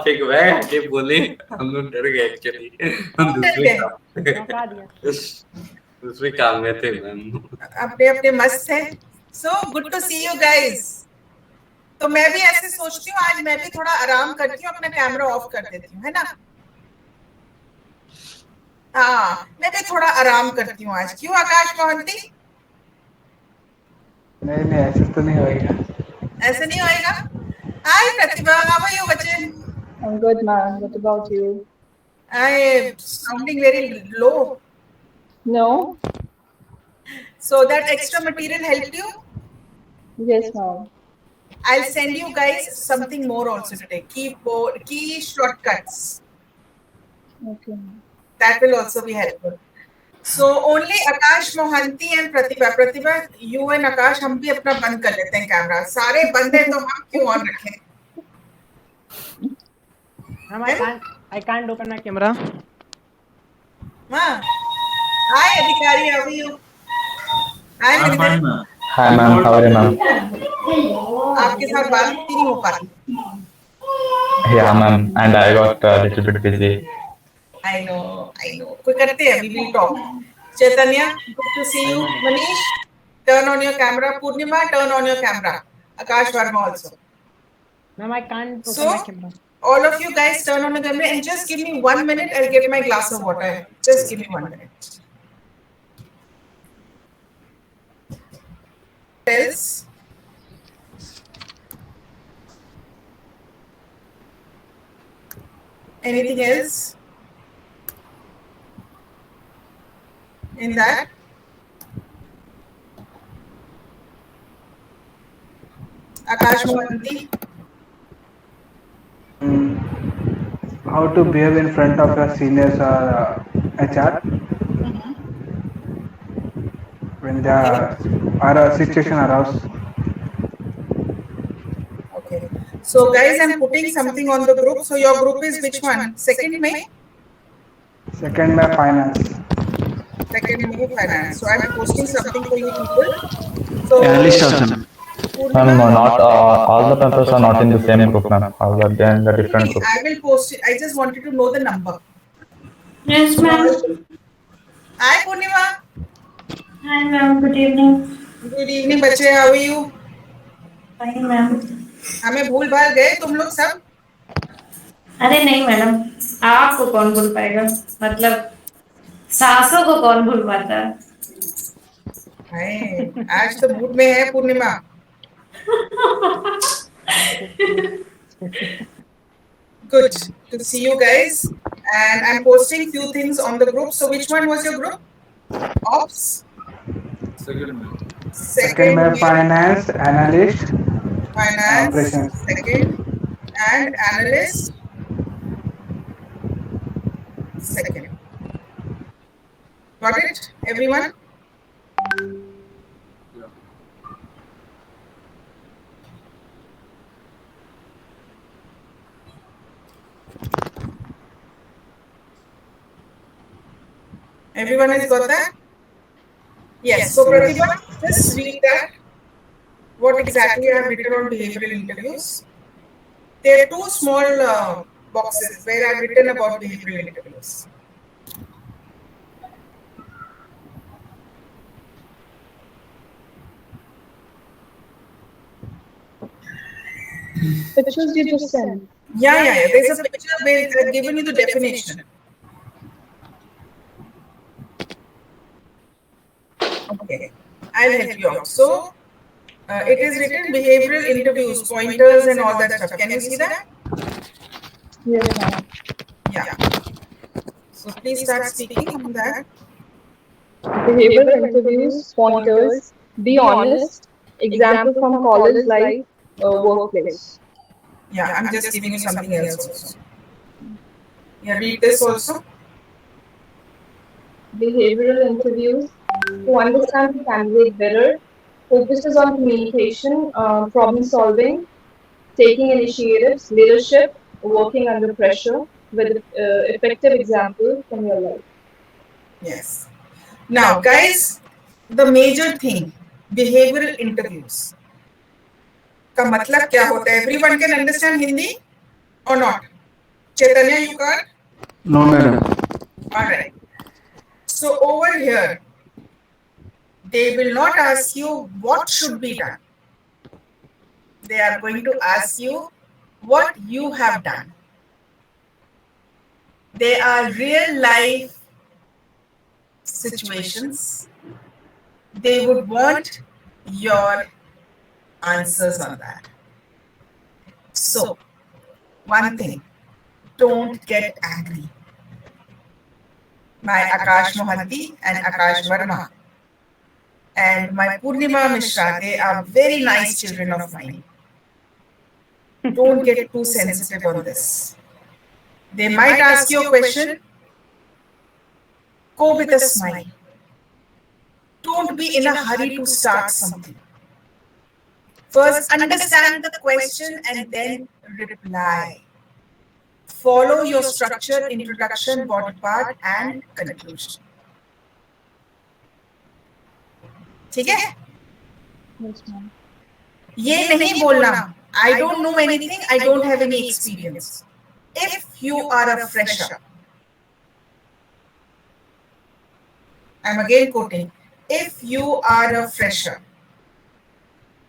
एक बैग आके बोले, हम लोग डर गए एक्चुअली। हम दूसरे काम में थे मैम। अपने अपने मस्त है। So good to see you guys. तो मैं भी ऐसे सोचती हूँ आज मैं भी थोड़ा आराम करती हूँ, अपना कैमरा ऑफ कर देती हूँ, है ना। हाँ मैं भी थोड़ा आराम करती हूँ आज। क्यों आकाश मोहंती? नहीं नहीं, ऐसे तो नहीं होएगा। ऐसे नहीं होएगा। हाय प्रतिभा, हाउ आर यू बच्चे? I'm good, ma'am. What about you? I sounding very low. No? So that extra material helped you? Yes, ma'am. I'll send you guys something more also today. Key shortcuts. Okay, ma'am. That will also be helpful. So only Akash Mohanty and Pratibha. Pratibha, you and Akash, हम भी अपना बंद कर लेते हैं camera. सारे बंद है तो हम क्यों ऑन रखें? I can't open my camera. हाँ। Hi अधिकारी, how are you? Hi Mininder. Hi ma'am, how are you ma'am? आपके साथ बात ही नहीं हो पाती। Yeah ma'am, and I got a little bit busy. I know. कोई करते हैं, we will talk. Chaitanya, good to see you. Manish, turn on your camera. Purnima, turn on your camera. Akash Verma also. Ma'am, I can't open So, my camera. all of you guys turn on the camera and just give me 1 minute. I'll get my glass of water. Just give me 1 minute. Else? Anything else? In that? Akash Mohanty. How to behave in front of your seniors or HR when they are a situation arouse. Okay. So guys, I'm putting something on the group. So your group is which one? Second May? Second by finance. Second May finance. So I'm posting something for you people. So Analyst also. Ma'am, not all the papers are not in the same group, ma'am. All are there in the different group. I will post it. I just wanted to know the number. Yes, ma'am. Hi Purnima. Hi, ma'am. Good evening. Good evening बच्चे, how are you? Fine, ma'am. हमें भूल भाल गए तुम लोग सब? अरे नहीं मैडम, आपको कौन भूल पाएगा? मतलब सासों को कौन भूल पाता है? आज तो मूड में है पूर्णिमा। Good to see you guys. And I'm posting few things on the group. So which one was your group? Ops? Second by finance, analyst, Finance. operations. Second. And analyst. Second. Got it, everyone? Everyone has got that? Yes. So Pratibha, just read that. What exactly I have written on behavioral interviews. There are two small boxes where I have written about behavioral interviews. Pictures you just sent. Yeah. There's a picture where I've given you the definition. Okay, I'll help you out. So, it is written behavioral interviews, pointers and all that stuff. Can you see that? Yes, ma'am. Yeah. So please start speaking on that. Behavioral interviews, pointers, be honest, example from college life, workplace. Yeah, I'm just giving you something else also. Yeah, read this also. Behavioral interviews, to understand the candidate better, focuses on communication, problem solving, taking initiatives, leadership, working under pressure, with effective example from your life. Yes. Now, guys, the major thing, behavioral interviews. का मतलब क्या होता है? Everyone can understand Hindi or not? Chaitanya, you can't? No, madam. Alright. So over here, they will not ask you what should be done. They are going to ask you what you have done. They are real life situations. They would want your answers on that. So, one thing, don't get angry. My Akash Mohanty and Akash Verma and my Purnima Mishra, they are very nice children of mine. Don't get too sensitive on this. They might ask you a question. Go with a smile. Don't be in a hurry to start something. First, understand the question and then reply. Follow your structure, introduction, body part, and conclusion. ठीक है? Yes, ma'am. ये नहीं बोलना. I don't know anything. I don't have any experience. If you are a fresher, I'm again quoting. If you are a fresher,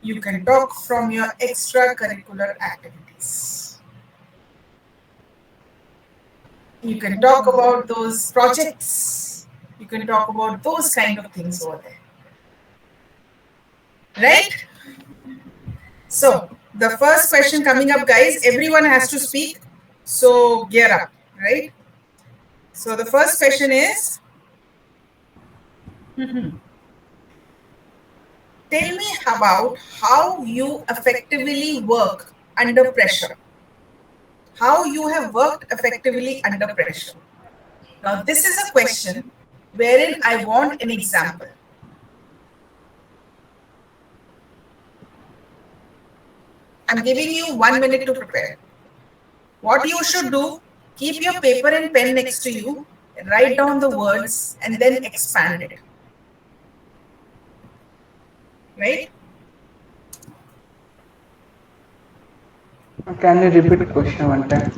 you can talk from your extracurricular activities. You can talk about those projects. You can talk about those kind of things over there. Right? So, the first question coming up, guys, everyone has to speak. So, gear up, right? So, the first question is, tell me about how you effectively work under pressure. How you have worked effectively under pressure. Now, this is a question wherein I want an example. I'm giving you 1 minute to prepare. What you should do, keep your paper and pen next to you, write down the words and then expand it. Right? Can you repeat the question one time?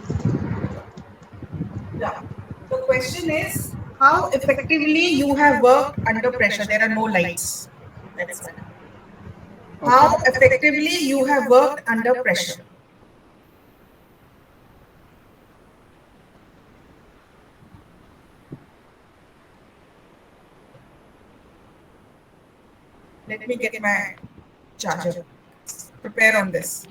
Yeah. The question is, how effectively you have worked under pressure. There are no lights. That's why. How effectively you have worked under pressure. Let me get my charger. Prepare on this.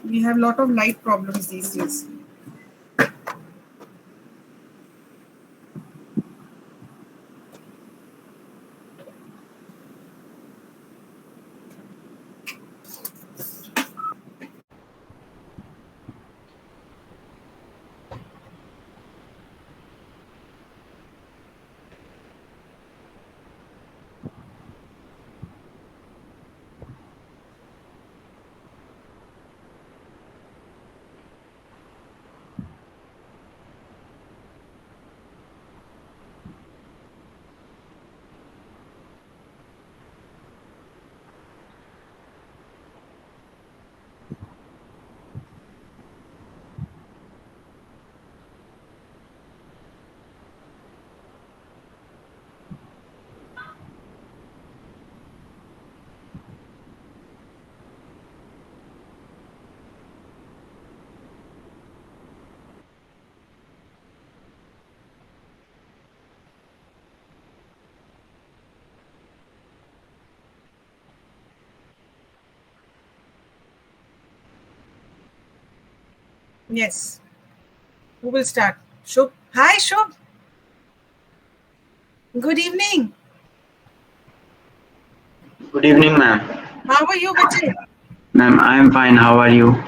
We have a lot of light problems these days. Yes. Who will start? Shubh. Hi, Shubh. Good evening. Good evening, ma'am. How are you, bache? Ma'am, I am fine. How are you?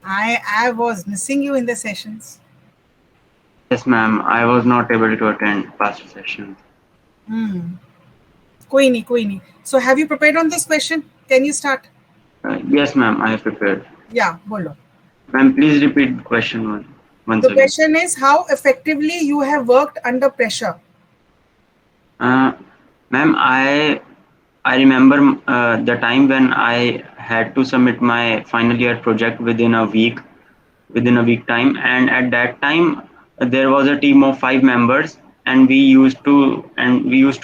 I was missing you in the sessions. Yes, ma'am. I was not able to attend past sessions. Koi nahi. So have you prepared on this question? Can you start? Yes, ma'am, I have prepared. Yeah, bolo. Ma'am, please repeat the question once The again. question is how effectively you have worked under pressure. Ma'am, I remember the time when I had to submit my final year project within a week time, and at that time there was a team of 5 members, and we used to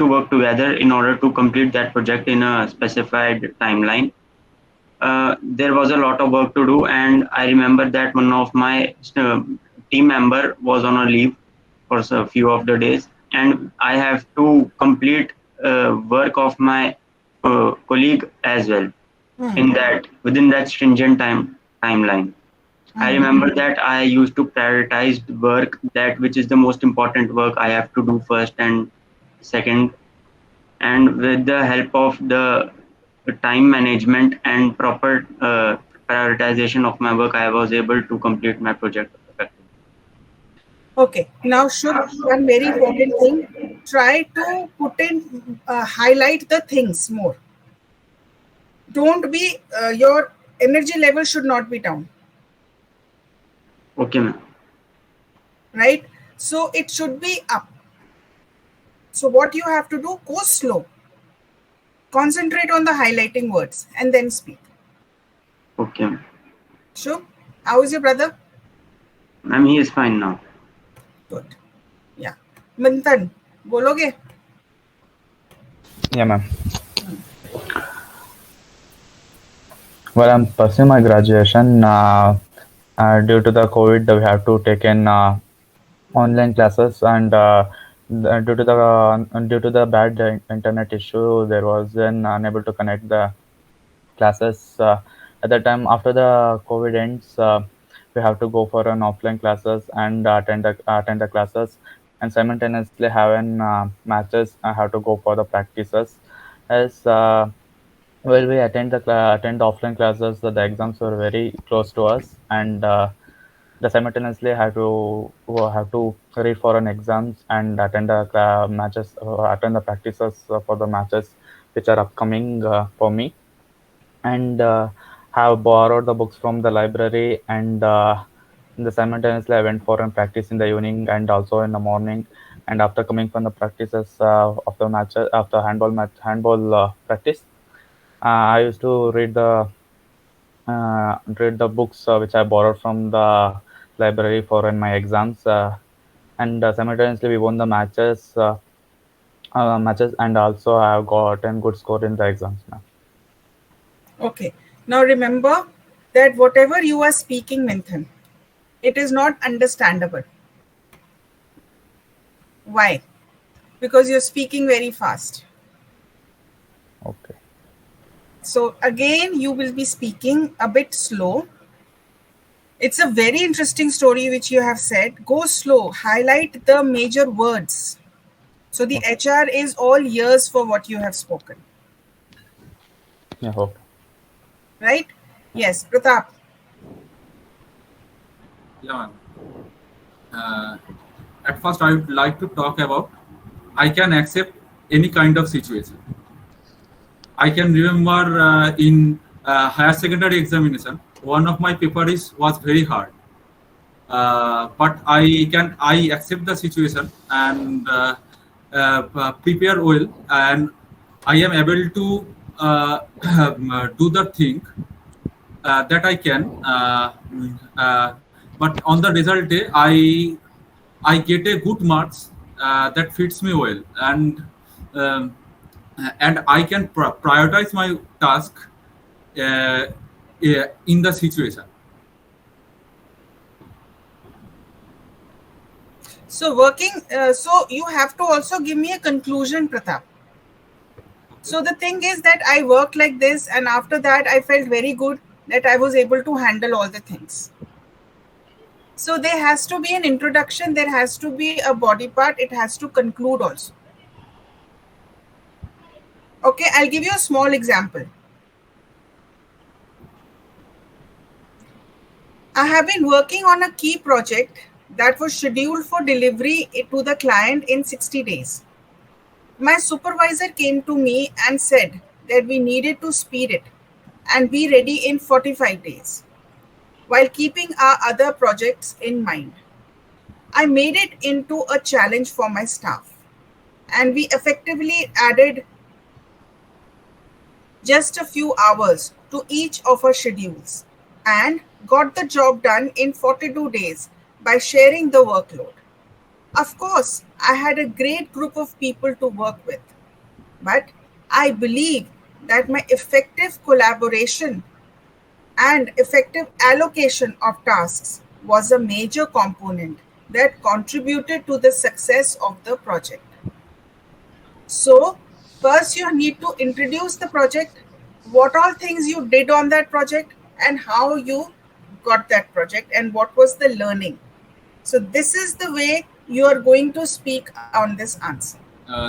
work together in order to complete that project in a specified timeline. There was a lot of work to do, and I remember that one of my team member was on a leave for a few of the days, and I have to complete work of my colleague as well within that stringent timeline. I remember that I used to prioritize the work that which is the most important work I have to do first and second, and with the help of the time management and proper prioritization of my work, I was able to complete my project effectively. Okay, now should one very important thing, try to highlight the things more. Don't be, your energy level should not be down, Okay, ma'am. right? So it should be up. So what you have to do, go slow. Concentrate on the highlighting words and then speak. Okay, ma'am. Sure. How is your brother? Ma'am, he is fine now. Good. Yeah. Manthan, bologe? Yeah, ma'am. Well, I'm pursuing my graduation. Due to the COVID, we have to take in online classes, and due to the bad internet issue, there was then unable to connect the classes. At that time, after the COVID ends, we have to go for an offline classes and attend the classes, and simultaneously have an matches. I have to go for the practices. As well, we attend the offline classes. The exams were very close to us, and the simultaneously have to read for an exams and attend the matches, attend the practices for the matches which are upcoming for me, and have borrowed the books from the library, and simultaneously I went for a practice in the evening and also in the morning. And after coming from the practices of the matches, after handball practice, I used to read the books which I borrowed from the library for in my exams, and simultaneously we won the matches, and also I have gotten good score in the exams now. Okay. Now remember that whatever you are speaking, Manthan, it is not understandable. Why? Because you're speaking very fast. Okay. So again, you will be speaking a bit slow. It's a very interesting story which you have said. Go slow, highlight the major words. So the HR is all ears for what you have spoken. Yeah, okay. Right? Yes, Pratap. Yeah, ma'am. At first, I would like to talk about I can accept any kind of situation. I can remember in higher secondary examination, one of my papers was very hard. But I accept the situation and prepare well, and I am able to do the thing that I can. But on the result day, I get a good marks that fits me well, um, and I can prioritize my task in the situation. So so you have to also give me a conclusion, Pratap. So the thing is that I worked like this, and after that I felt very good that I was able to handle all the things. So there has to be an introduction, there has to be a body part, it has to conclude also. Okay, I'll give you a small example. I have been working on a key project that was scheduled for delivery to the client in 60 days. My supervisor came to me and said that we needed to speed it. and be ready in 45 days, while keeping our other projects in mind. I made it into a challenge for my staff, and we effectively added just a few hours to each of our schedules and got the job done in 42 days by sharing the workload. Of course, I had a great group of people to work with, but I believe that my effective collaboration and effective allocation of tasks was a major component that contributed to the success of the project. So, first you need to introduce the project, what all things you did on that project, and how you got that project, and what was the learning. So, this is the way you are going to speak on this answer.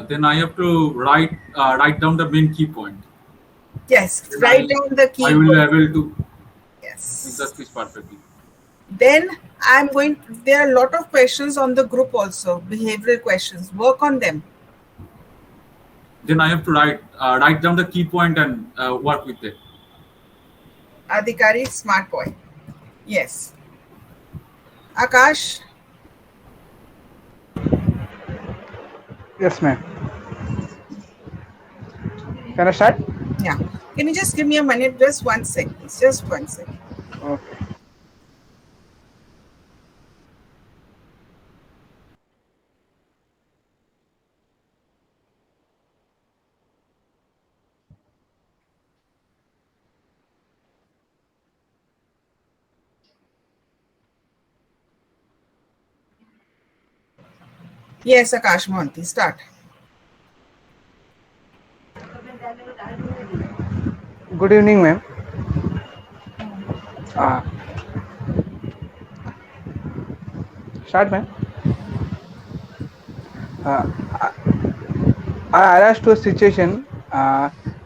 Then I have to write down the main key point. Yes, Then write down the key I will be word. able to make the Yes. speech perfectly. Then there are a lot of questions on the group also, behavioral questions. Work on them. Then I have to write down the key point and work with it. Adhikari, smart boy. Yes. Akash, Yes, ma'am. Can I start? yeah. Can you just give me a minute? Just 1 second. Just 1 second. Okay. Yes, Akash Mohanty, start. Good evening, ma'am. Uh, Start, ma'am. Uh, I arrived to a situation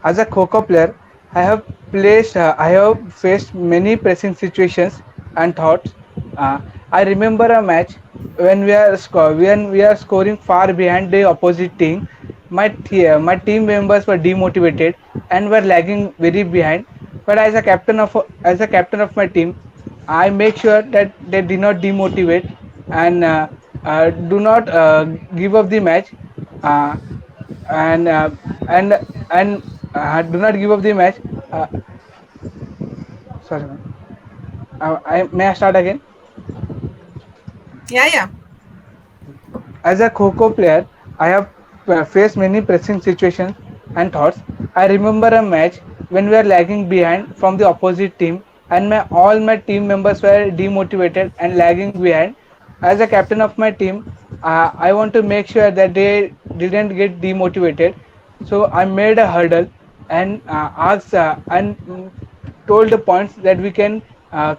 as a Kho player. I have faced many pressing situations and thoughts. I remember a match when we are scoring far behind the opposite team. My team members were demotivated and were lagging very behind. But as a captain of my team, I make sure that they do not demotivate and do not give up the match. Uh, and do not give up the match. Uh, Sorry, ma'am. May I start again? Yeah. As a Kho player, I have faced many pressing situations and thoughts. I remember a match when we were lagging behind from the opposite team, and all my team members were demotivated and lagging behind. As a captain of my team, I want to make sure that they didn't get demotivated. So I made a hurdle and asked told the points that we can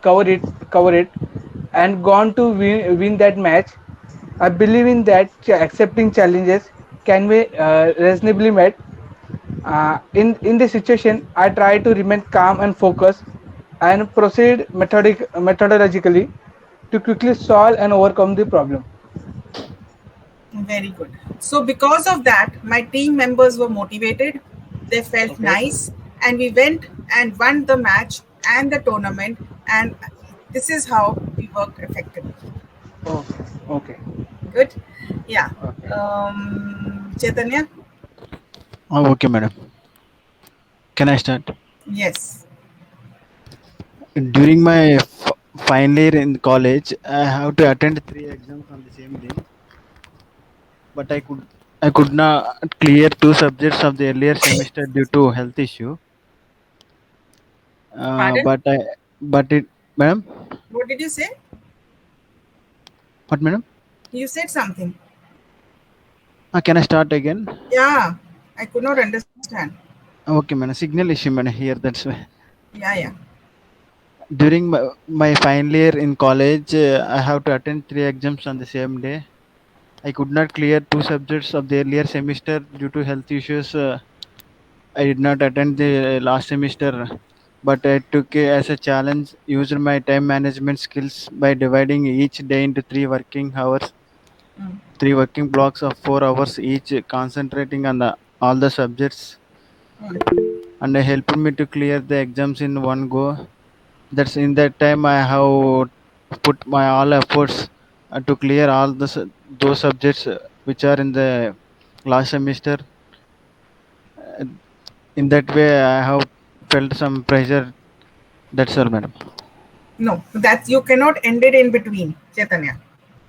cover it, and gone to win that match. I believe in that accepting challenges can be reasonably met. In this situation, I try to remain calm and focused, and proceed methodologically to quickly solve and overcome the problem. Very good. So, because of that, my team members were motivated, they felt Okay. nice, and we went and won the match and the tournament. And this is how we worked effectively. Okay. Okay. Good. Yeah. Okay. Chaitanya? Oh, okay, madam. Can I start? Yes. During my final year in college, I have to attend 3 exams on the same day, but I could not clear 2 subjects of the earlier semester due to health issue. Pardon? But it, madam, What did you say? what, madam? You said something. Can I start again? Yeah. I could not understand. Okay, madam. Signal issue, madam. Here, that's why. Yeah. During my final year in college, I have to attend 3 exams on the same day. I could not clear 2 subjects of the earlier semester due to health issues. I did not attend the last semester, but I took it as a challenge, used my time management skills by dividing each day into 3 working hours, Mm. 3 working blocks of 4 hours each, concentrating on all the subjects. Mm. and helped me to clear the exams in one go. That's in that time I have put my all efforts to clear all those subjects which are in the last semester. Uh, in that way, I have felt some pressure. That's all, madam. No, that you cannot end it in between, Chaitanya.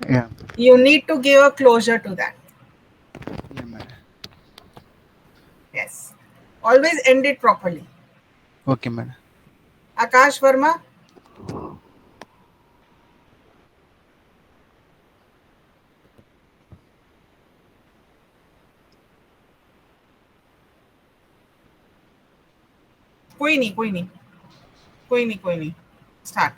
Yeah. You need to give a closure to that. Yeah, madam. Yes. Always end it properly. Okay, madam. Akash Verma. कोई नहीं start.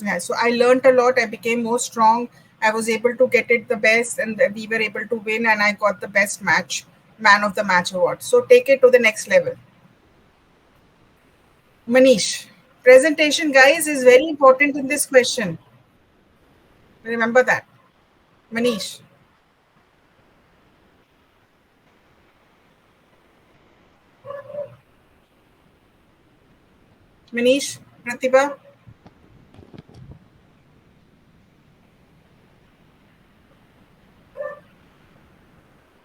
Yeah, so I learned a lot. I became more strong. I was able to get it the best, and we were able to win, and I got the best man of the match award. So take it to the next level. Manish, presentation, guys, is very important in this question. Remember that. Manish. Manish, Pratibha.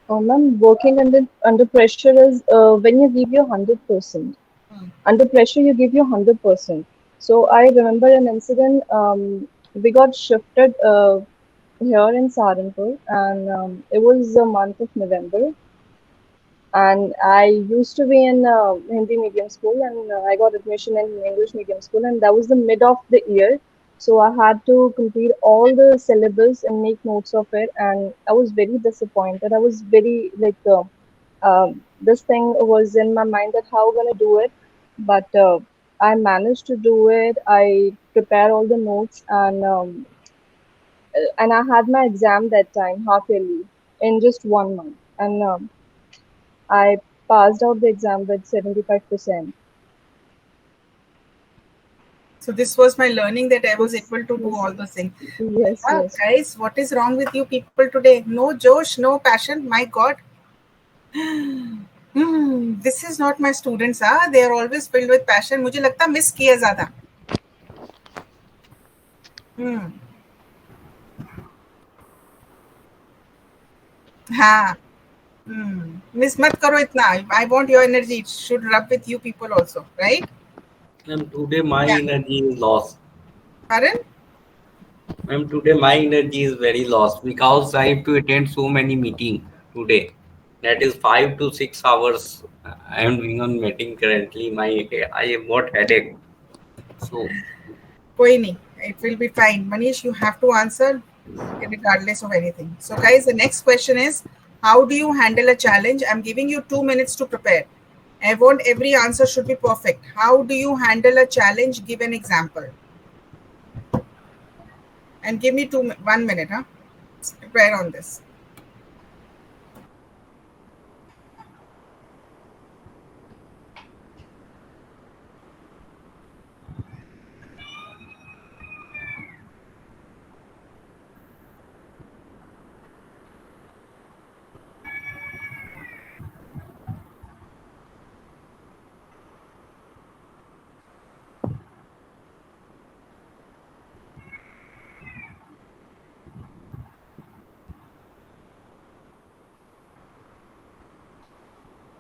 Ma'am, working under pressure is when you give your 100%. Under pressure, you give your 100%. So I remember an incident. We got shifted here in Saharanpur, and it was the month of November. And I used to be in Hindi medium school, and I got admission in English medium school, and that was the mid of the year. So I had to complete all the syllabus and make notes of it, and I was very disappointed. I was very like, this thing was in my mind that how I'm gonna do it, but I managed to do it. I prepared all the notes, and I had my exam that time, half yearly, in just 1 month, and I passed out the exam with 75%. So this was my learning that I was able to do all those things. Yes, yes. Guys, what is wrong with you people today? No Josh, no passion. My God. This is not my students. They are always filled with passion. मुझे लगता miss किया ज़्यादा. हाँ. Miss मत करो इतना. I want your energy. It should rub with you people also, right? Ma'am, today my energy is lost. Pardon? Ma'am, today my energy is very lost because I have to attend so many meetings today. That is 5 to 6 hours. I am doing on meeting currently. I have got headache. So. कोई नहीं. It will be fine. Manish, you have to answer regardless of anything. So guys, the next question is, how do you handle a challenge? I'm giving you 2 minutes to prepare. I want every answer should be perfect. How do you handle a challenge? Give an example. And give me 1 minute, prepare on this.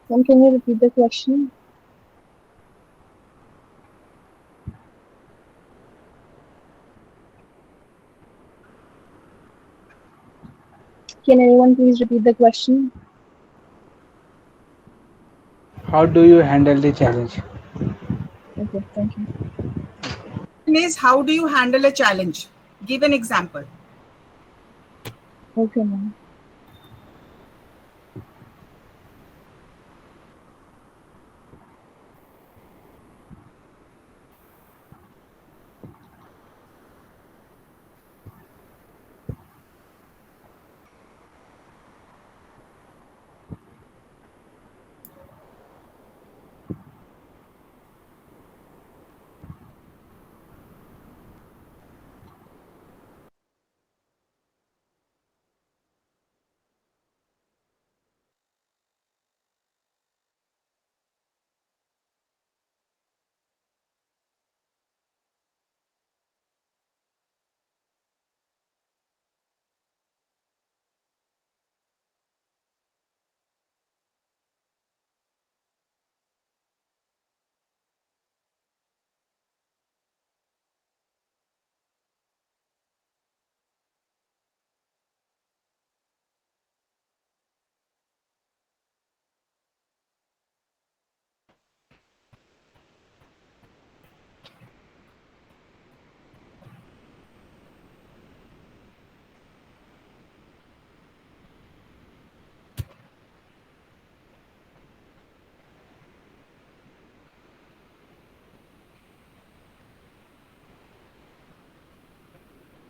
Ma'am, can you repeat the question? Can anyone please repeat the question? How do you handle the challenge? Okay, thank you. Is how do you handle a challenge? Give an example. Okay, ma'am.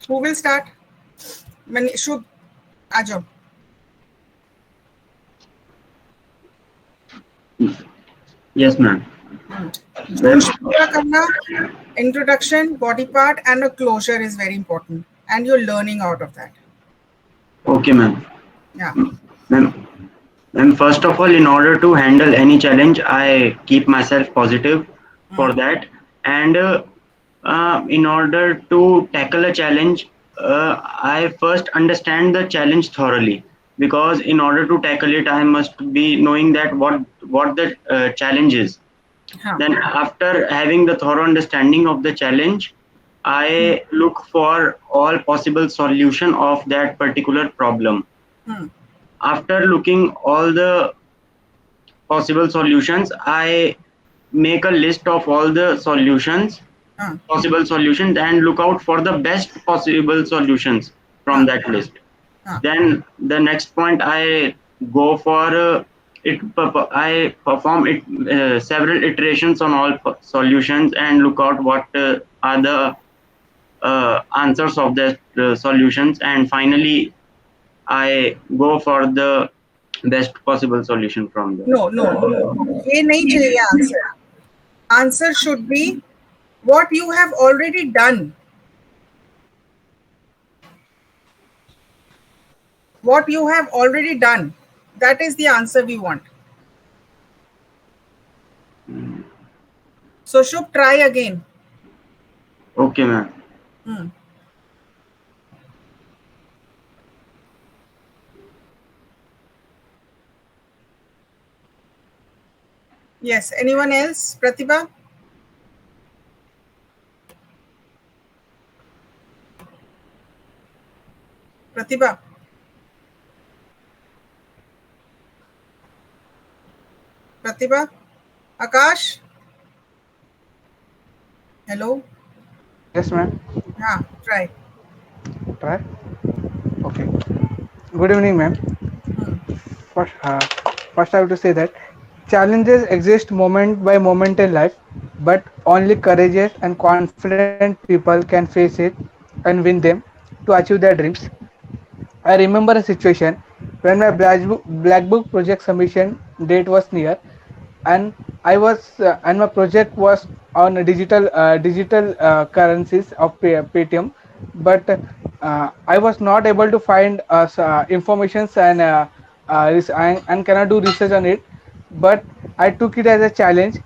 Who will start? Shubh, Ajo. Yes, ma'am. Josh पूरा करना, introduction, body part, and a closure is very important, and you're learning out of that. Okay, ma'am. Yeah. Ma'am, first of all, in order to handle any challenge, I keep myself positive for that. And in order to tackle a challenge, I first understand the challenge thoroughly. Because in order to tackle it, I must be knowing that what the challenge is. Huh. Then after having the thorough understanding of the challenge, I look for all possible solution of that particular problem. After looking all the possible solutions, I make a list of all the solutions, possible solutions, and look out for the best possible solutions from that list. Then the next point, I go for I perform several iterations on all solutions and look out what are the answers of the solutions, and finally I go for the best possible solution from there. No. ये नहीं चाहिए answer. Answer should be what you have already done. What you have already done. That is the answer we want. So Shubh, try again. Okay, ma'am. Yes. Anyone else? Pratibha? Pratibha? Pratibha? Akash? Hello? Yes, ma'am. Yeah, try. Try. Okay. Good evening, ma'am. First, I have to say that challenges exist moment by moment in life, but only courageous and confident people can face it and win them to achieve their dreams. I remember a situation when my black book project submission date was near, and and my project was on a digital currencies of Paytm, but I was not able to find informations and cannot do research on it. But I took it as a challenge,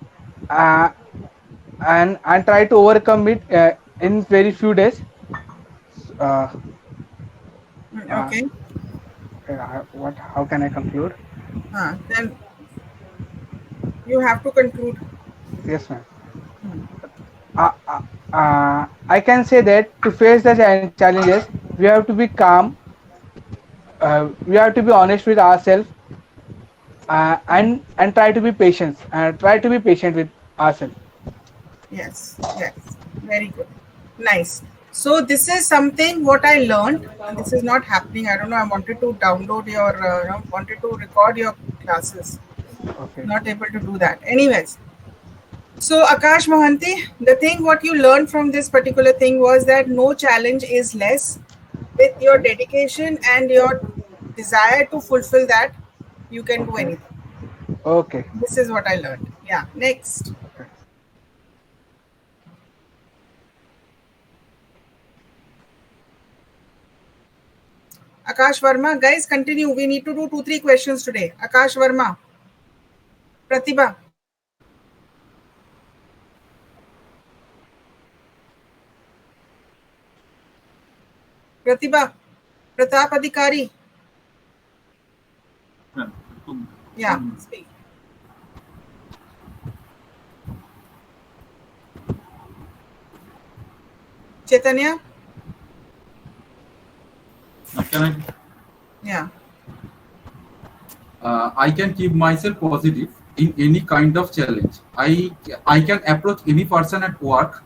and I tried to overcome it in very few days. Okay. How can I conclude? Then you have to conclude. Yes, ma'am. I can say that to face the challenges, we have to be calm. We have to be honest with ourselves, and try to be patient. Try to be patient with ourselves. Yes, very good, nice. So this is something what I learned. This is not happening. I don't know. I wanted to download your, wanted to record your classes. Okay. Not able to do that. Anyways. So Akash Mohanty, the thing what you learned from this particular thing was that no challenge is less. With your dedication and your desire to fulfill that, you can do anything. Okay. This is what I learned. Yeah. Next. Okay. Akash Verma, guys, continue. We need to do 2-3 questions today. Akash Verma, Pratibha. Pratibha, Pratap Adhikari. Yeah, speak. Chaitanya? Can I? Yeah. I can keep myself positive in any kind of challenge. I can approach any person at work,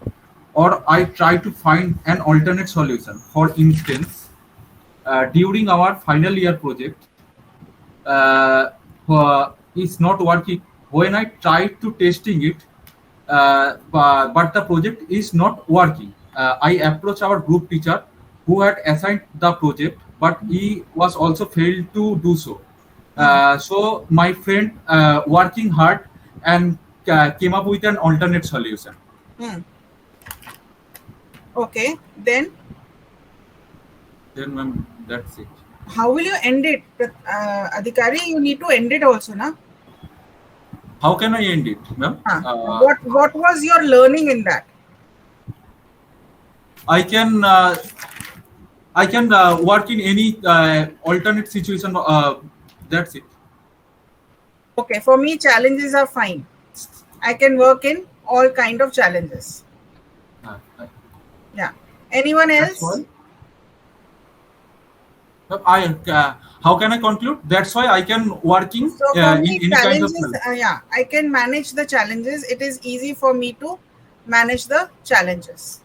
or I try to find an alternate solution. For instance, during our final year project, it's not working. When I tried to testing it, but the project is not working. I approach our group teacher who had assigned the project, but he was also failed to do so. So my friend working hard and came up with an alternate solution. Okay, then Ma'am, that's it. how will you end it? Adhikari, you need to end it also, na? How can I end it, ma'am? What was your learning in that? I can work in any alternate situation. That's it. Okay, for me, challenges are fine. I can work in all kind of challenges. Yeah. Anyone else? How can I conclude? That's why I can working So for in me, any kind of challenges, I can manage the challenges. It is easy for me to manage the challenges.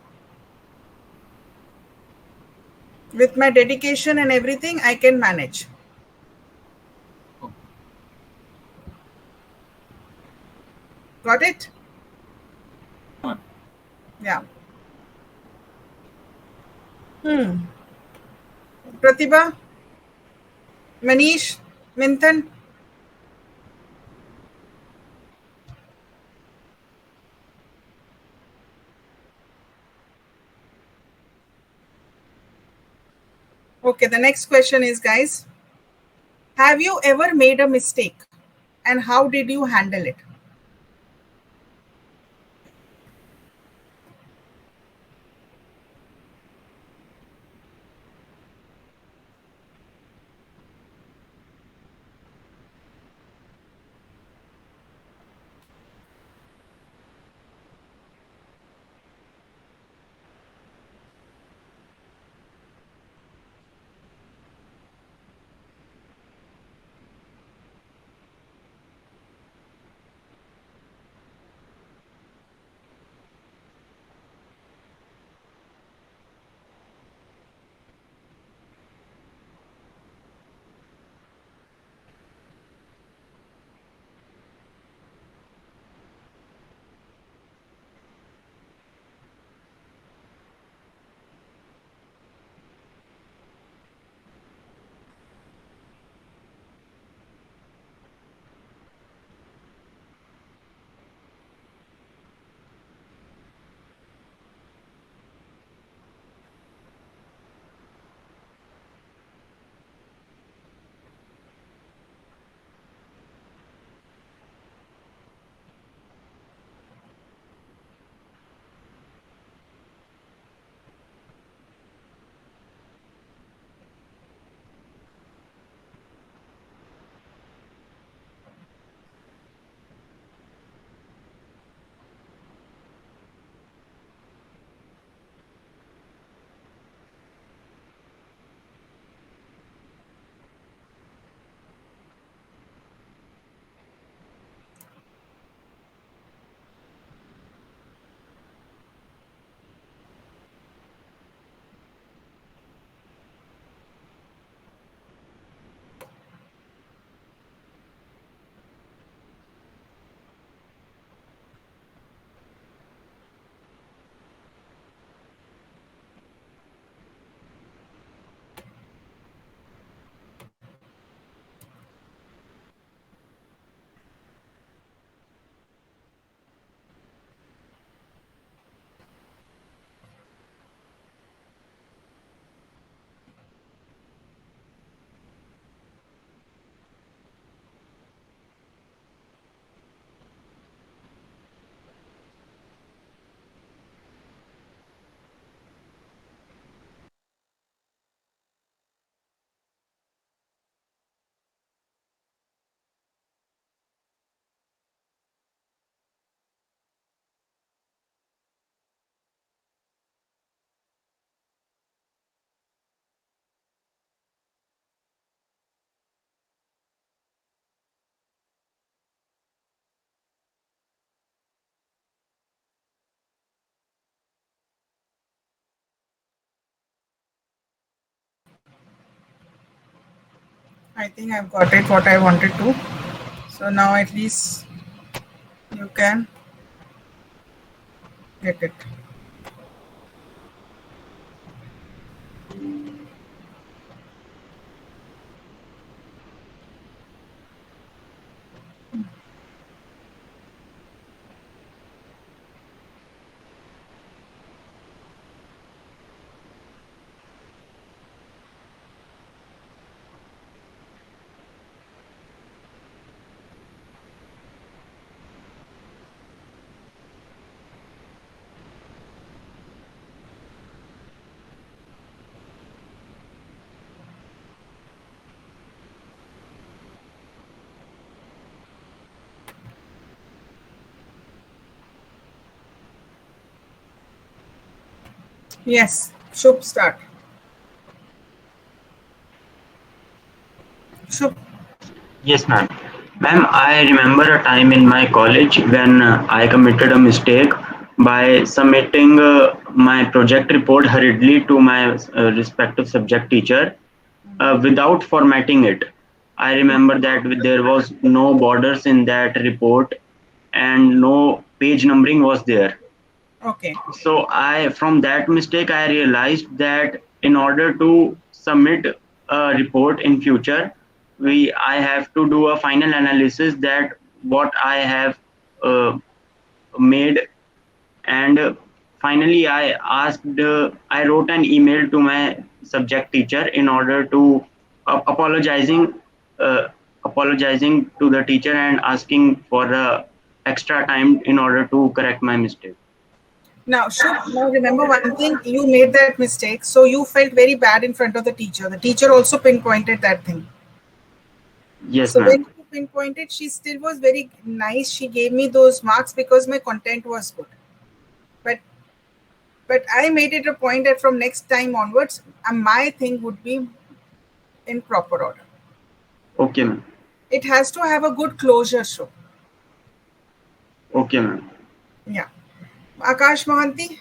With my dedication and everything, I can manage. Got it? Yeah. Pratibha, Manish, Minthan. Okay, the next question is, guys, have you ever made a mistake and how did you handle it? I think I've got it what I wanted to. So now at least you can get it. Yes, Shubh, start. Shubh. Yes, ma'am. Ma'am, I remember a time in my college when I committed a mistake by submitting my project report hurriedly to my respective subject teacher without formatting it. I remember that there was no borders in that report and no page numbering was there. Okay. So from that mistake, I realized that in order to submit a report in future, I have to do a final analysis that what I have uh, made, and finally I wrote an email to my subject teacher in order to apologizing uh, apologizing to the teacher and asking for extra time in order to correct my mistake. Now, Shubh, now remember one thing, you made that mistake, so you felt very bad in front of the teacher. The teacher also pinpointed that thing. Yes, So ma'am. when she pinpointed, she still was very nice. She gave me those marks because my content was good. But I made it a point that from next time onwards, my thing would be in proper order. Okay, ma'am. It has to have a good closure, Shubh. Okay, ma'am. Yeah. Akash Mohanty,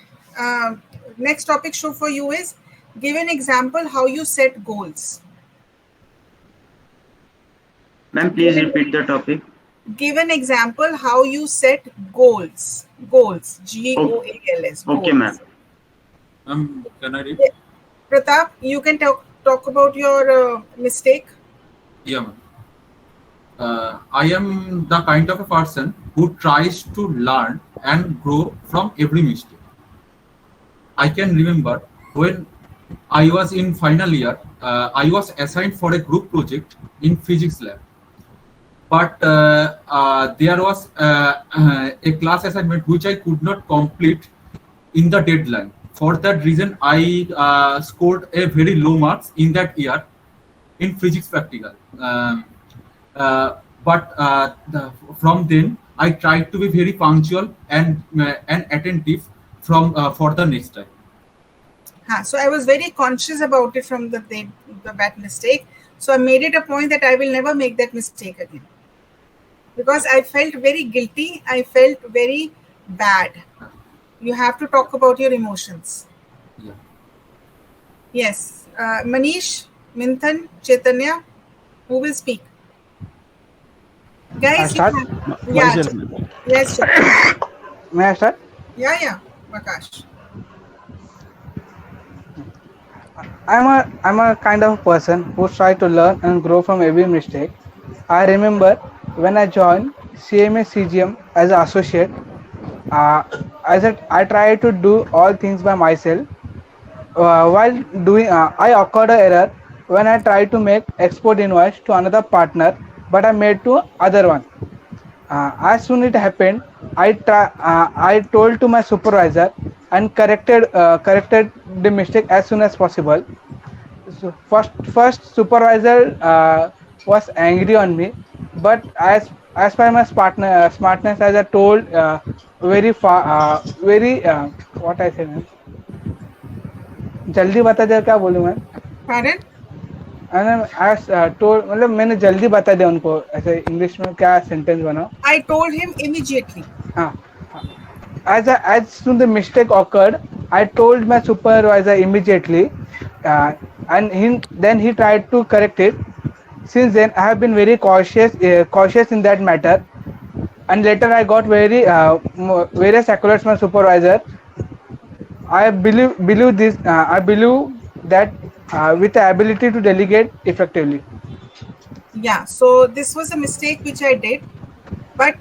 next topic show for you is give an example how you set goals. Ma'am, please repeat the topic. Give an example how you set goals. Goals. Goals. Okay, ma'am. Can I read? Pratap, you can talk about your mistake. Yeah, ma'am. I am the kind of a person who tries to learn and grow from every mistake. I can remember when I was in final year, I was assigned for a group project in physics lab. But there was a class assignment which I could not complete in the deadline. For that reason, I scored a very low marks in that year in physics practical. From then, I tried to be very punctual and attentive for the next time. So I was very conscious about it from that mistake. So I made it a point that I will never make that mistake again. Because I felt very guilty. I felt very bad. You have to talk about your emotions. Yeah. Yes. Manish, Minthan, Chaitanya, who will speak? Guys, start? Yes. May I start? Yeah, Akash. I'm a kind of person who try to learn and grow from every mistake. I remember when I joined CMA CGM as an associate, I tried to do all things by myself. While doing, I occurred an error when I tried to make export invoice to another partner, but I made to other one. As soon it happened, I told to my supervisor and corrected the mistake as soon as possible. So first supervisor was angry on me, but as per my smartness, as I told what I say, man, जल्दी बता दे क्या बोलूं मैं? Pardon? मतलब मैंने जल्दी बता दिया उनको, ऐसे इंग्लिश में क्या सेंटेंस बनाओ? I told him immediately. As soon the mistake occurred, I told my supervisor immediately, and then he tried to correct it. Since then, I have been very cautious in that matter, and later I got various accolades from my supervisor. I believe this. I believe that with the ability to delegate effectively. Yeah. So this was a mistake which I did, but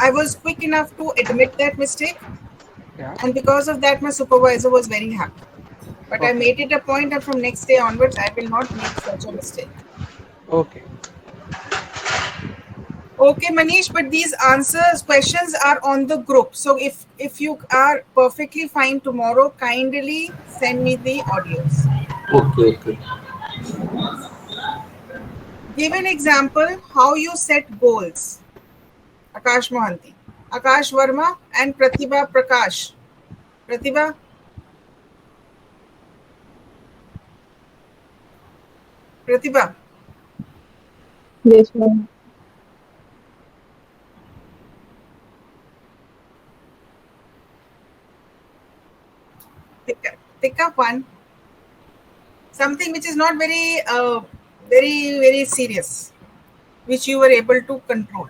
I was quick enough to admit that mistake, and because of that, my supervisor was very happy. But I made it a point that from next day onwards, I will not make such a mistake. Okay. Okay, Manish, but these questions are on the group. So if you are perfectly fine tomorrow, kindly send me the audios. Okay. Give an example how you set goals. Akash Mohanty, Akash Verma, and Pratibha Prakash. Pratibha? Pratibha. Yes, ma'am. Pick up one. Something which is not very serious, which you were able to control.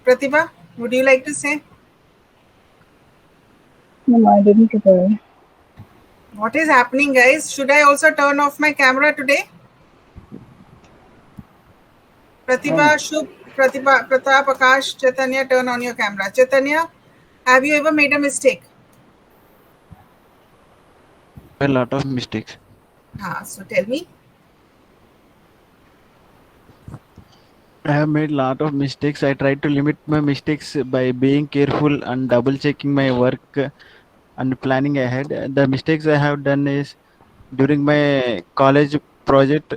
Pratibha, would you like to say? No, I didn't prepare. What is happening, guys? Should I also turn off my camera today? Pratibha, Shubh, Pratibha, Pratap, Akash, Chaitanya, turn on your camera. Chaitanya, have you ever made a mistake? A lot of mistakes. So tell me. I have made a lot of mistakes. I try to limit my mistakes by being careful and double checking my work and planning ahead. The mistakes I have done is during my college project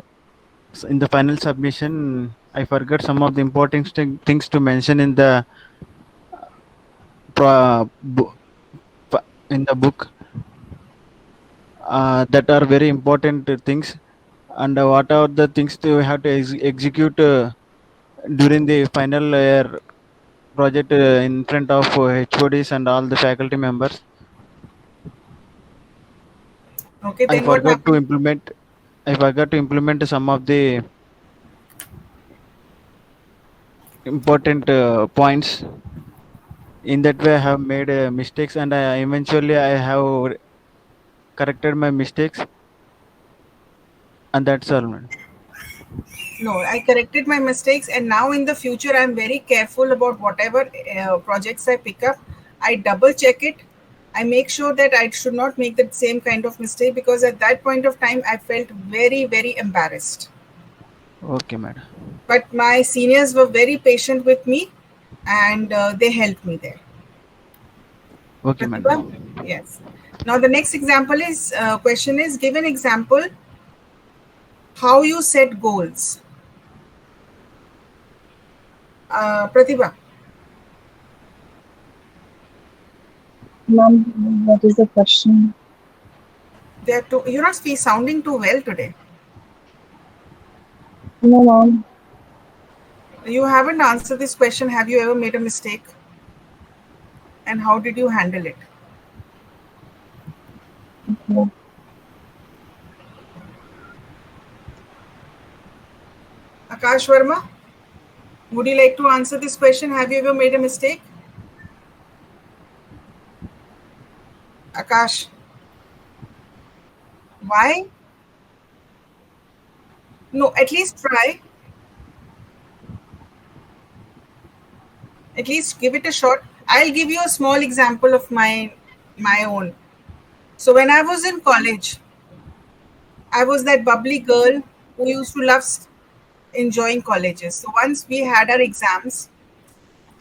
in the final submission, I forgot some of the important things to mention in the in the book that are very important things, and what are the things to have to execute during the final year project in front of HODs and all the faculty members. Okay, I then what forgot to happened? implement. I forgot to implement some of the important points. In that way, I have made mistakes, and eventually I have corrected my mistakes, and that's all, man. No, I corrected my mistakes, and now in the future, I'm very careful about whatever projects I pick up. I double check it. I make sure that I should not make the same kind of mistake, because at that point of time, I felt very embarrassed. Okay, madam. But my seniors were very patient with me, and they helped me there. Okay, Pratibha? madam. Yes. Now the next example is question is, give an example how you set goals. Pratibha. Ma'am, what is the question? You're not sounding too well today. No, ma'am. You haven't answered this question. Have you ever made a mistake? And how did you handle it? Okay. Akash Verma, would you like to answer this question? Have you ever made a mistake? Akash. Why? No, at least try. At least give it a shot. I'll give you a small example of my own. So when I was in college, I was that bubbly girl who used to love enjoying colleges. So once we had our exams,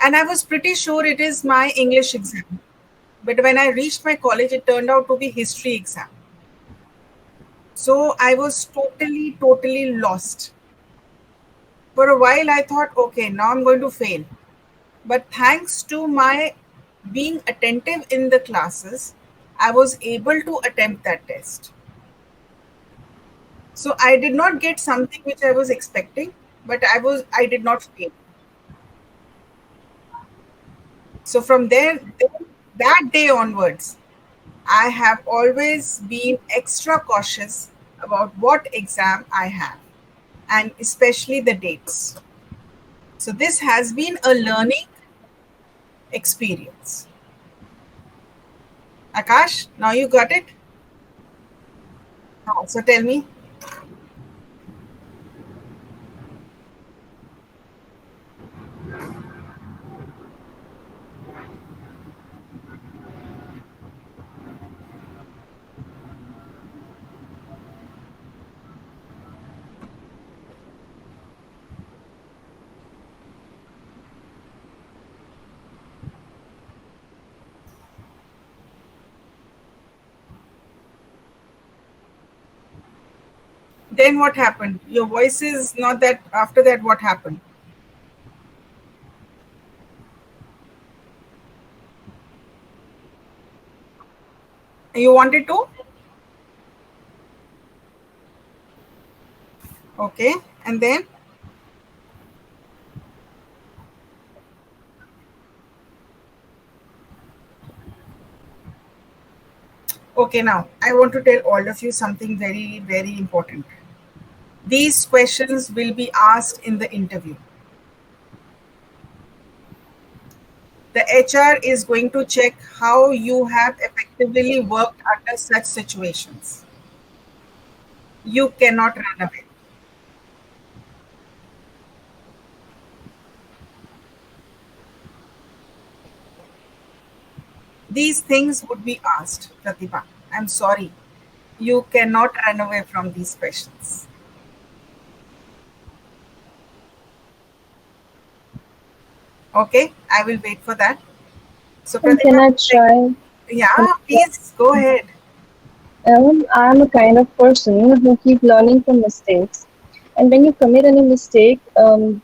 and I was pretty sure it is my English exam. But when I reached my college, it turned out to be history exam. So I was totally lost. For a while, I thought, okay, now I'm going to fail. But thanks to my being attentive in the classes, I was able to attempt that test. So I did not get something which I was expecting, but I did not fail. So from that day onwards, I have always been extra cautious about what exam I have, and especially the dates. So this has been a learning experience. Akash, now you got it? So tell me. Then what happened? Your voice is not that. After that, what happened? You wanted to? Okay, and then okay, now I want to tell all of you something very, very important. These questions will be asked in the interview. The HR is going to check how you have effectively worked under such situations. You cannot run away. These things would be asked, Pratibha. I'm sorry. You cannot run away from these questions. Okay, I will wait for that. So, Can Pratibha, I try? yeah, please go ahead. I'm a kind of person who keep learning from mistakes, and when you commit any mistake, you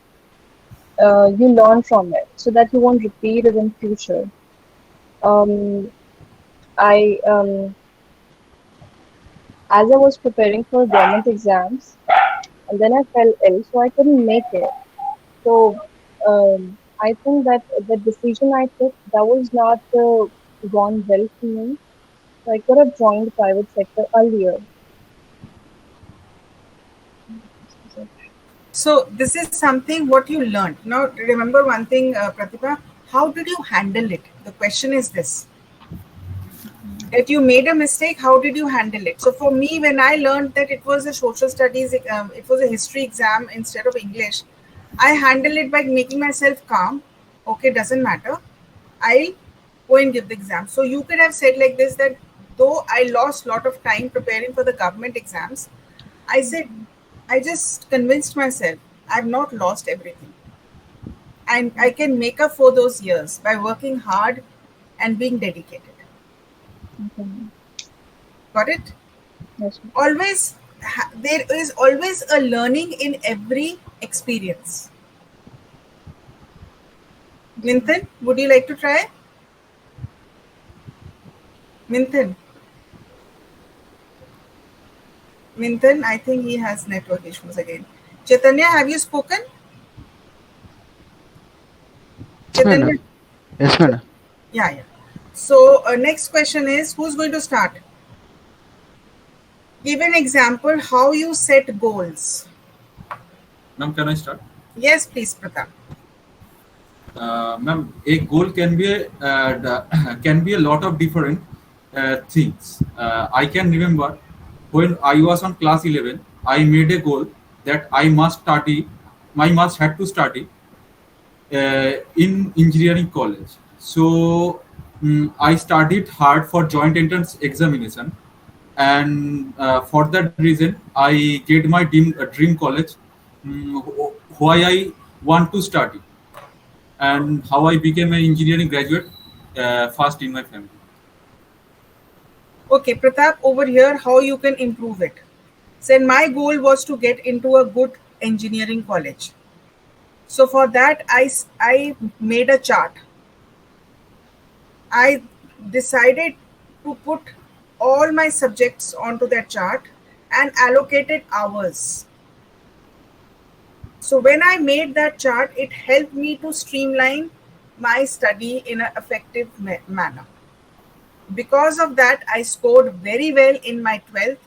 learn from it so that you won't repeat it in future. Um, I as I was preparing for government exams, and then I fell ill, so I couldn't make it. So I think that the decision I took that was not gone well for me. So I could have joined the private sector earlier. So this is something what you learned. Now remember one thing, Pratibha, how did you handle it? The question is this. That you made a mistake, how did you handle it? So for me, when I learned that it was a social studies, it was a history exam instead of English, I handle it by making myself calm. Okay, doesn't matter. I'll go and give the exam. So you could have said like this, that though I lost a lot of time preparing for the government exams, I said, I just convinced myself I've not lost everything. And I can make up for those years by working hard and being dedicated. Got it? Yes. Always, there is always a learning in every experience. Minthan, would you like to try? Minthan, I think he has network issues again. Chaitanya, have you spoken? Chaitanya? Yes, madam. Yeah. So next question is, who's going to start? Give an example how you set goals. Ma'am, can I start? Yes, please, Pratap. Ma'am, a goal can be a lot of different things. I can remember when I was on class 11, I made a goal that I must had to study in engineering college. So I studied hard for joint entrance examination, and for that reason, I get my dream college, why I want to study, and how I became an engineering graduate first in my family. Okay, Pratap, over here, how you can improve it? Said my goal was to get into a good engineering college. So for that, I made a chart. I decided to put all my subjects onto that chart and allocated hours. So when I made that chart, it helped me to streamline my study in an effective manner. Because of that, I scored very well in my 12th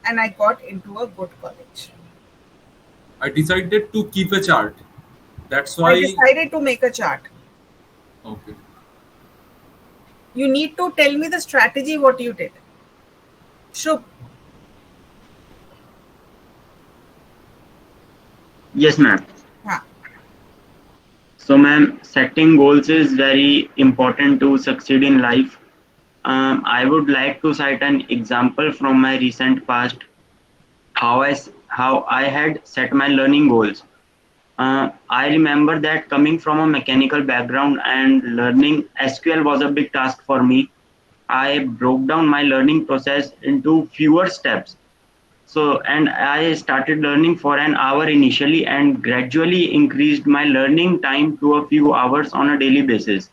and I got into a good college. I decided to keep a chart. That's why I decided to make a chart. Okay. You need to tell me the strategy what you did. Shubh. Yes, ma'am. Huh. So, ma'am, setting goals is very important to succeed in life. I would like to cite an example from my recent past, how I had set my learning goals. I remember that coming from a mechanical background and learning SQL was a big task for me. I broke down my learning process into fewer steps. So, and I started learning for an hour initially and gradually increased my learning time to a few hours on a daily basis.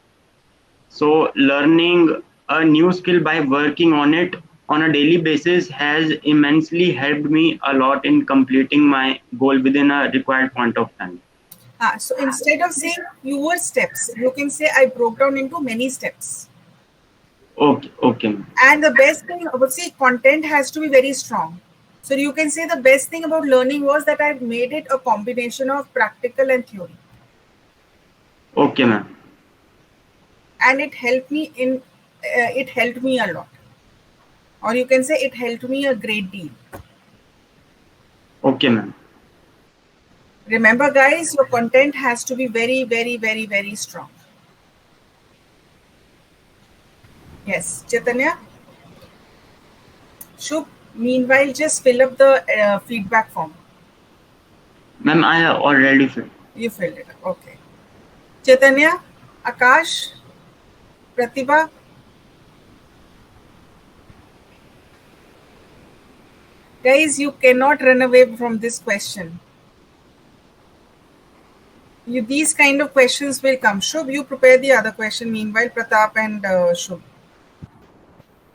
So, learning a new skill by working on it on a daily basis has immensely helped me a lot in completing my goal within a required point of time. So instead of saying fewer steps, you can say I broke down into many steps. Okay. And the best thing, see, content has to be very strong. So you can say the best thing about learning was that I've made it a combination of practical and theory. Okay, ma'am. And it helped me a lot. Or you can say it helped me a great deal. Okay, ma'am. Remember, guys, your content has to be very, very, very, very strong. Yes, Chaitanya? Shubh, meanwhile, just fill up the feedback form. Ma'am, I have already filled. You filled it. Okay. Chaitanya, Akash, Pratibha. Guys, you cannot run away from this question. These kind of questions will come. Shubh, you prepare the other question. Meanwhile, Pratap and Shubh.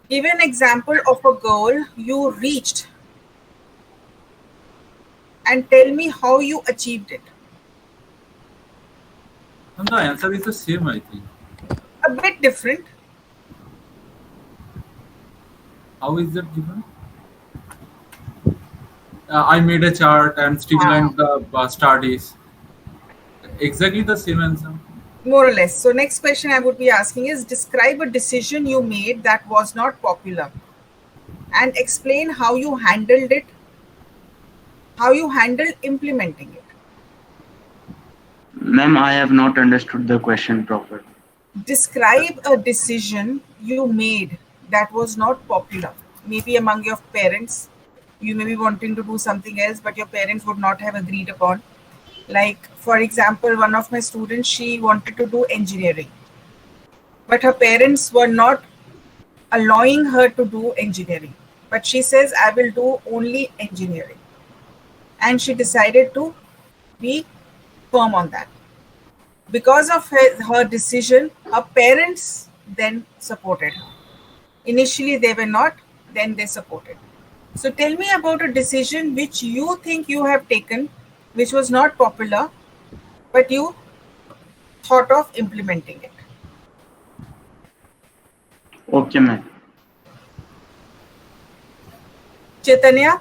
Give an example of a goal you reached and tell me how you achieved it. And the answer is the same, I think. A bit different. How is that different? I made a chart and streamlined the studies. Exactly the same answer. More or less. So next question I would be asking is describe a decision you made that was not popular and explain how you handled it, how you handled implementing it. Ma'am, I have not understood the question properly. Describe a decision you made that was not popular, maybe among your parents. You may be wanting to do something else, but your parents would not have agreed upon. Like, for example, one of my students, she wanted to do engineering, but her parents were not allowing her to do engineering. But she says, I will do only engineering. And she decided to be firm on that. Because of her decision, her parents then supported her. Initially, they were not, then they supported. So tell me about a decision which you think you have taken, which was not popular, but you thought of implementing it. Okay, ma'am. Chaitanya?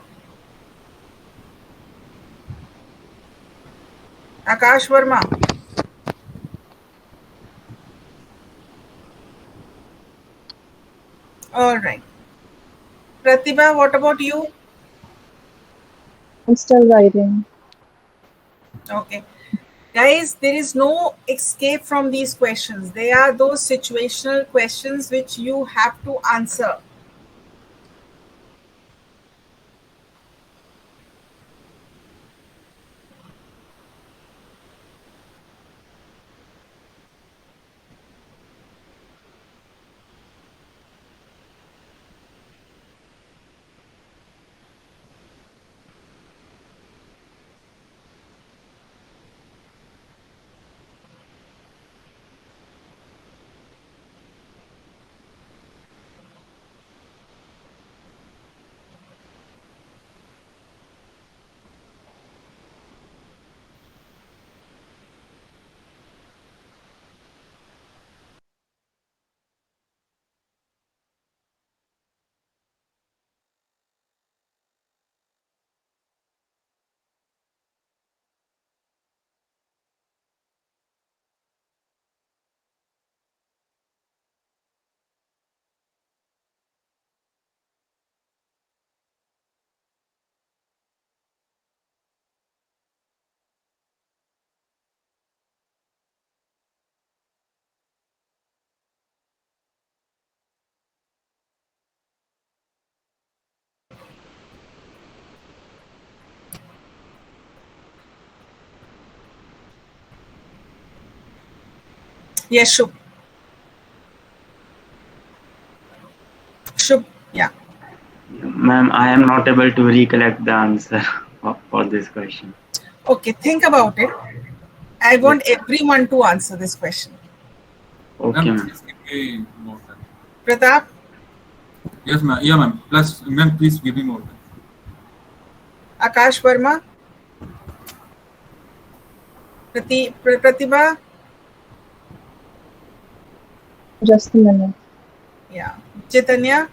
Akash Verma? All right. Pratibha, what about you? I'm still writing. Okay. Guys, there is no escape from these questions. They are those situational questions which you have to answer. Yes, Shubh. Shubh, yeah. Ma'am, I am not able to recollect the answer for this question. Okay, think about it. I want everyone to answer this question. Okay, Ma'am, ma'am. please give me more time. Pratap? Yes, ma'am. Yeah, ma'am. Plus, ma'am, please give me more. Akash Verma. Pratibha. Just a minute. Yeah. Chaitanya.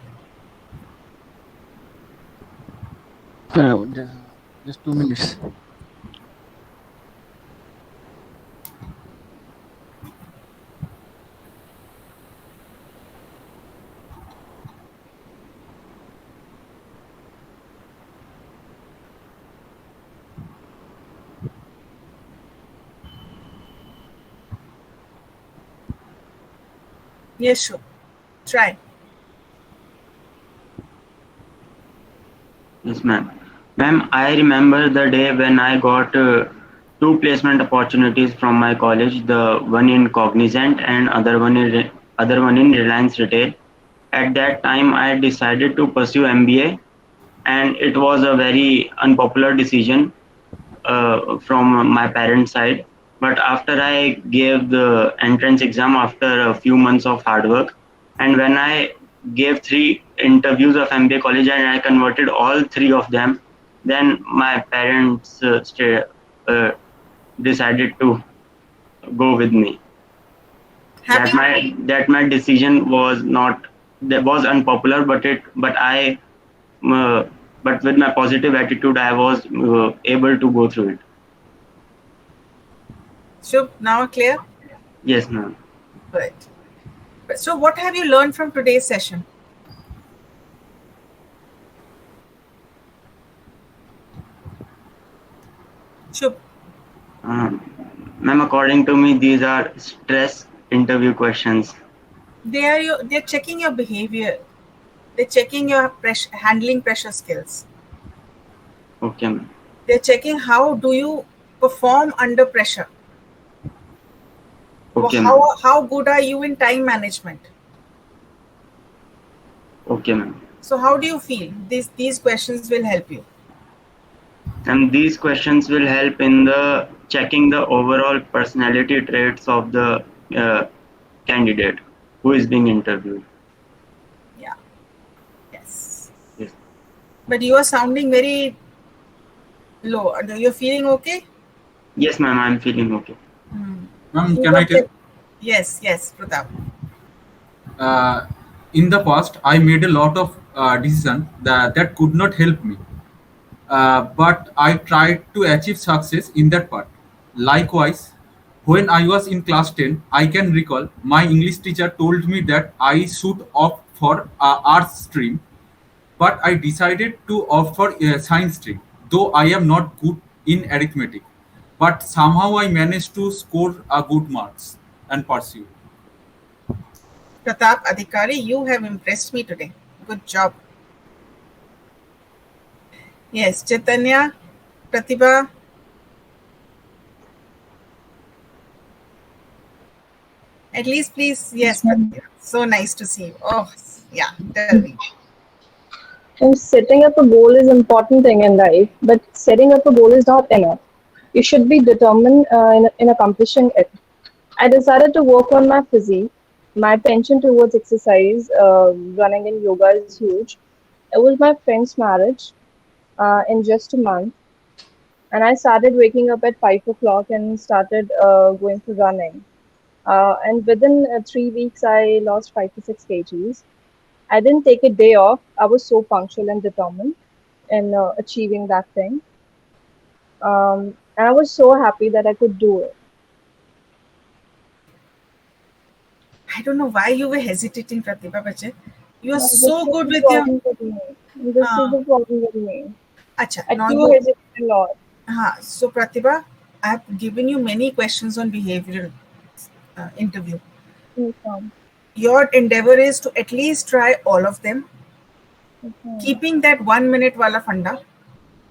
Just 2 minutes. Yes, sure. Try. Yes, ma'am. Ma'am, I remember the day when I got two placement opportunities from my college. The one in Cognizant and other one in Reliance Retail. At that time, I decided to pursue MBA, and it was a very unpopular decision from my parents' side. But after I gave the entrance exam after a few months of hard work, and when I gave three interviews of MBA college and I converted all three of them, then my parents uh, decided to go with me. That my decision was not that was unpopular, uh, but with my positive attitude, I was able to go through it. Shubh, now clear? Yes, ma'am. Right. So, what have you learned from today's session? Shubh. Ma'am, according to me, these are stress interview questions. They're checking your behavior. They're checking your handling pressure skills. Okay, ma'am. They're checking how do you perform under pressure. Okay, ma'am. How good are you in time management? Okay, ma'am. So how do you feel? These questions will help you. And these questions will help in the checking the overall personality traits of the candidate who is being interviewed. Yeah. Yes. Yes. But you are sounding very low. You're feeling okay? Yes, ma'am. I'm feeling okay. Ma'am, can I tell? Yes, Pratap. In the past, I made a lot of decisions that could not help me. But I tried to achieve success in that part. Likewise, when I was in class 10, I can recall my English teacher told me that I should opt for arts stream, but I decided to opt for science stream, though I am not good in arithmetic. But somehow I managed to score a good marks and pursue. Pratap Adhikari, you have impressed me today. Good job. Yes, Chaitanya, Pratibha. At least, please, yes, Pratibha. So nice to see you. Oh, yeah, tell me. And setting up a goal is important thing in life, but setting up a goal is not enough. You should be determined in accomplishing it. I decided to work on my physique. My penchant towards exercise, running and yoga is huge. It was my friend's marriage in just a month, and I started waking up at 5 o'clock and started going for running. And within 3 weeks, I lost 5 to 6 kgs. I didn't take a day off. I was so punctual and determined in achieving that thing. And I was so happy that I could do it. I don't know why you were hesitating, Pratibha Bachchan. You are This so is good the with your. problem with me. This is the problem with me. Acha, I now do hesitate a lot. So, Pratibha, I have given you many questions on behavioral interview. Okay. Your endeavor is to at least try all of them, Okay. keeping that 1 minute wala funda,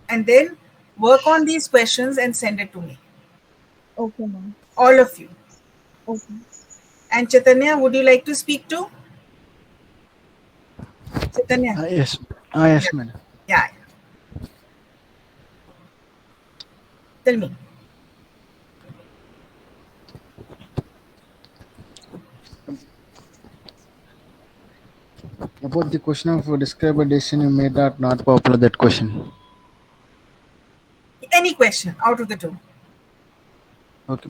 and then work on these questions and send it to me. Okay, ma'am. All of you. Okay. And Chaitanya, would you like to speak to? Chaitanya? Yes. Yes, madam. Yeah. Tell me. About the question of describe a decision you made that not popular, that question. Any question out of the two. Okay.